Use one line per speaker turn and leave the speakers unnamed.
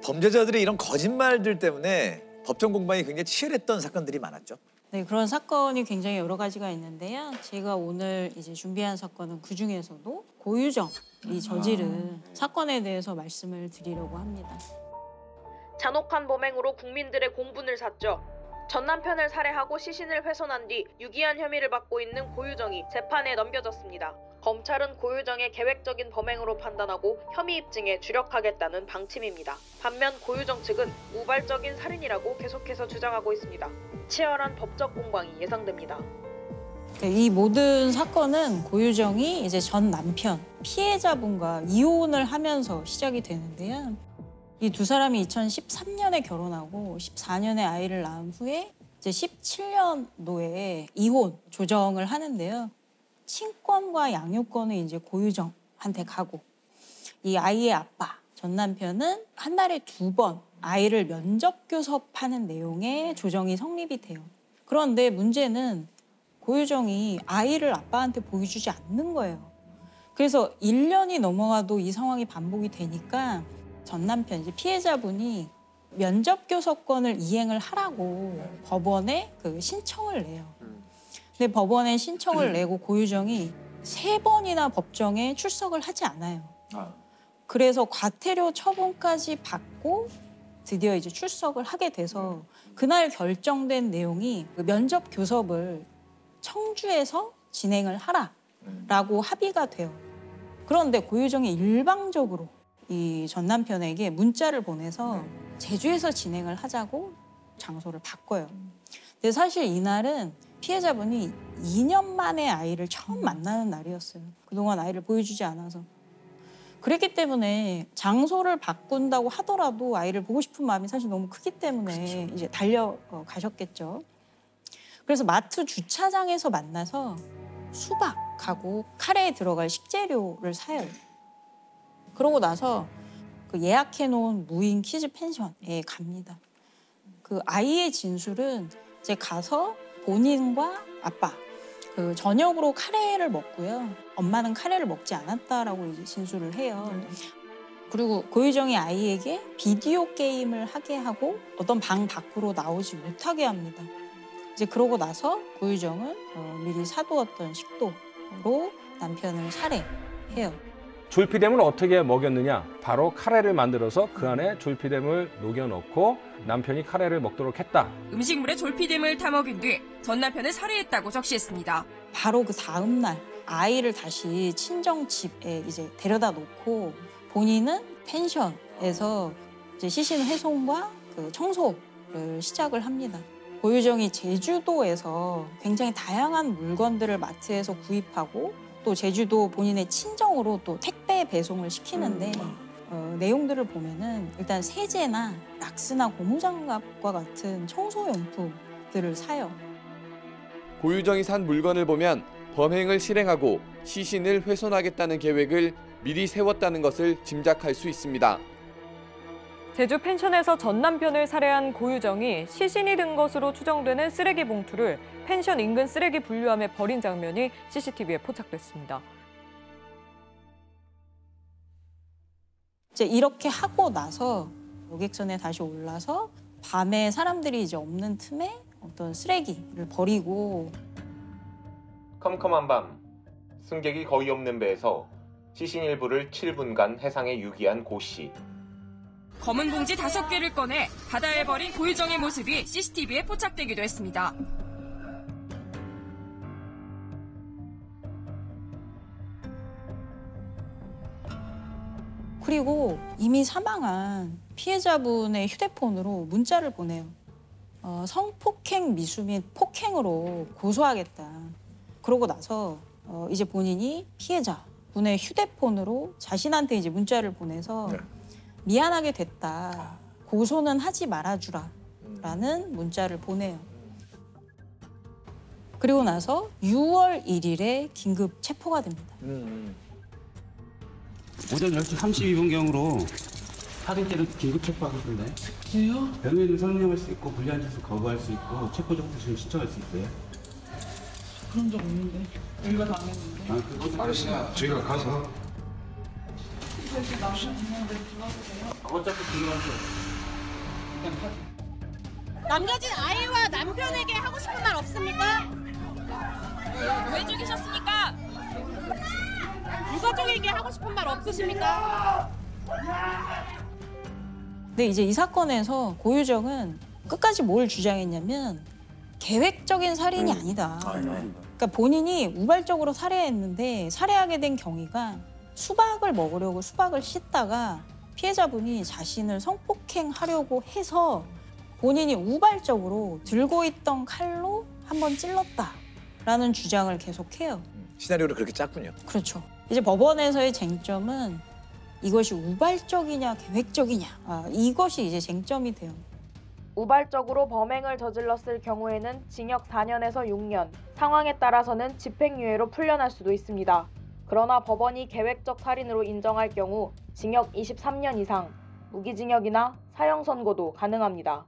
범죄자들의 이런 거짓말들 때문에 법정 공방이 굉장히 치열했던 사건들이 많았죠.
네, 그런 사건이 굉장히 여러 가지가 있는데요. 제가 오늘 이제 준비한 사건은 그중에서도 고유정이 저지른 사건에 대해서 말씀을 드리려고 합니다.
잔혹한 범행으로 국민들의 공분을 샀죠. 전 남편을 살해하고 시신을 훼손한 뒤 유기한 혐의를 받고 있는 고유정이 재판에 넘겨졌습니다. 검찰은 고유정의 계획적인 범행으로 판단하고 혐의 입증에 주력하겠다는 방침입니다. 반면 고유정 측은 우발적인 살인이라고 계속해서 주장하고 있습니다. 치열한 법적 공방이 예상됩니다.
이 모든 사건은 고유정이 이제 전 남편, 피해자분과 이혼을 하면서 시작이 되는데요. 이 두 사람이 2013년에 결혼하고 14년에 아이를 낳은 후에 이제 17년도에 이혼 조정을 하는데요. 친권과 양육권은 이제 고유정한테 가고 이 아이의 아빠, 전 남편은 한 달에 2번 아이를 면접 교섭하는 내용의 조정이 성립이 돼요. 그런데 문제는 고유정이 아이를 아빠한테 보여주지 않는 거예요. 그래서 1년이 넘어가도 이 상황이 반복이 되니까 전 남편, 이제 피해자분이 면접 교섭권을 이행을 하라고 법원에 그 신청을 내요. 근데 법원에 신청을 내고 고유정이 3번이나 법정에 출석을 하지 않아요. 그래서 과태료 처분까지 받고 드디어 이제 출석을 하게 돼서 그날 결정된 내용이 그 면접 교섭을 청주에서 진행을 하라라고 합의가 돼요. 그런데 고유정이 일방적으로 이 전 남편에게 문자를 보내서 제주에서 진행을 하자고 장소를 바꿔요. 근데 사실 이날은 피해자분이 2년 만에 아이를 처음 만나는 날이었어요. 그동안 아이를 보여주지 않아서. 그랬기 때문에 장소를 바꾼다고 하더라도 아이를 보고 싶은 마음이 사실 너무 크기 때문에 이제 달려가셨겠죠. 그래서 마트 주차장에서 만나서 수박하고 카레에 들어갈 식재료를 사요. 그러고 나서 그 예약해놓은 무인 키즈 펜션에 갑니다. 그 아이의 진술은 이제 가서 본인과 아빠, 그 저녁으로 카레를 먹고요. 엄마는 카레를 먹지 않았다라고 이제 진술을 해요. 그리고 고유정이 아이에게 비디오 게임을 하게 하고 어떤 방 밖으로 나오지 못하게 합니다. 이제 그러고 나서 고유정은 미리 사두었던 식도로 남편을 살해해요.
졸피뎀을 어떻게 먹였느냐? 바로 카레를 만들어서 그 안에 졸피뎀을 녹여 넣고 남편이 카레를 먹도록 했다.
음식물에 졸피뎀을 타먹인 뒤 전 남편을 살해했다고 적시했습니다.
바로 그 다음 날 아이를 다시 친정 집에 이제 데려다 놓고 본인은 펜션에서 이제 시신 훼손과 그 청소를 시작을 합니다. 고유정이 제주도에서 굉장히 다양한 물건들을 마트에서 구입하고 또 제주도 본인의 친정으로 또 택배 배송을 시키는데 내용들을 보면은 일단 세제나 락스나 고무장갑과 같은 청소용품들을 사요.
고유정이 산 물건을 보면 범행을 실행하고 시신을 훼손하겠다는 계획을 미리 세웠다는 것을 짐작할 수 있습니다.
제주 펜션에서 전 남편을 살해한 고유정이 시신이 든 것으로 추정되는 쓰레기 봉투를 펜션 인근 쓰레기 분류함에 버린 장면이 CCTV에 포착됐습니다.
이제 이렇게 하고 나서 여객선에 다시 올라서 밤에 사람들이 이제 없는 틈에 어떤 쓰레기를 버리고
컴컴한 밤, 승객이 거의 없는 배에서 시신 일부를 7분간 해상에 유기한 고 씨.
검은 봉지 5개를 꺼내 바다에 버린 고유정의 모습이 CCTV에 포착되기도 했습니다.
그리고 이미 사망한 피해자분의 휴대폰으로 문자를 보내요. 성폭행 미수 및 폭행으로 고소하겠다. 그러고 나서 이제 본인이 피해자분의 휴대폰으로 자신한테 이제 문자를 보내서 미안하게 됐다. 고소는 하지 말아주라. 라는 문자를 보내요. 그리고 나서 6월 1일에 긴급 체포가 됩니다.
오전 10시 32분경으로 살인죄로 긴급 체포하겠습니다. 왜요? 변호인을 설명할 수 있고 불리한 짓을 거부할 수 있고 체포 정지를 신청할 수 있어요.
그런 적 없는데. 우리가 당했는데.
아저씨,
저희가 가서
어차피 중요한
남겨진 아이와 남편에게 하고 싶은 말 없습니까?
왜 죽이셨습니까?
유가족에게 하고 싶은 말 없으십니까?
근데 이제 이 사건에서 고유정은 끝까지 뭘 주장했냐면 계획적인 살인이 아니다. 그러니까 본인이 우발적으로 살해했는데 살해하게 된 경위가 수박을 먹으려고 수박을 씻다가 피해자분이 자신을 성폭행하려고 해서 본인이 우발적으로 들고 있던 칼로 한번 찔렀다라는 주장을 계속해요.
시나리오를 그렇게 짰군요.
그렇죠. 이제 법원에서의 쟁점은 이것이 우발적이냐 계획적이냐 이것이 이제 쟁점이 돼요.
우발적으로 범행을 저질렀을 경우에는 징역 4년에서 6년, 상황에 따라서는 집행유예로 풀려날 수도 있습니다. 그러나 법원이 계획적 살인으로 인정할 경우 징역 23년 이상, 무기징역이나 사형 선고도 가능합니다.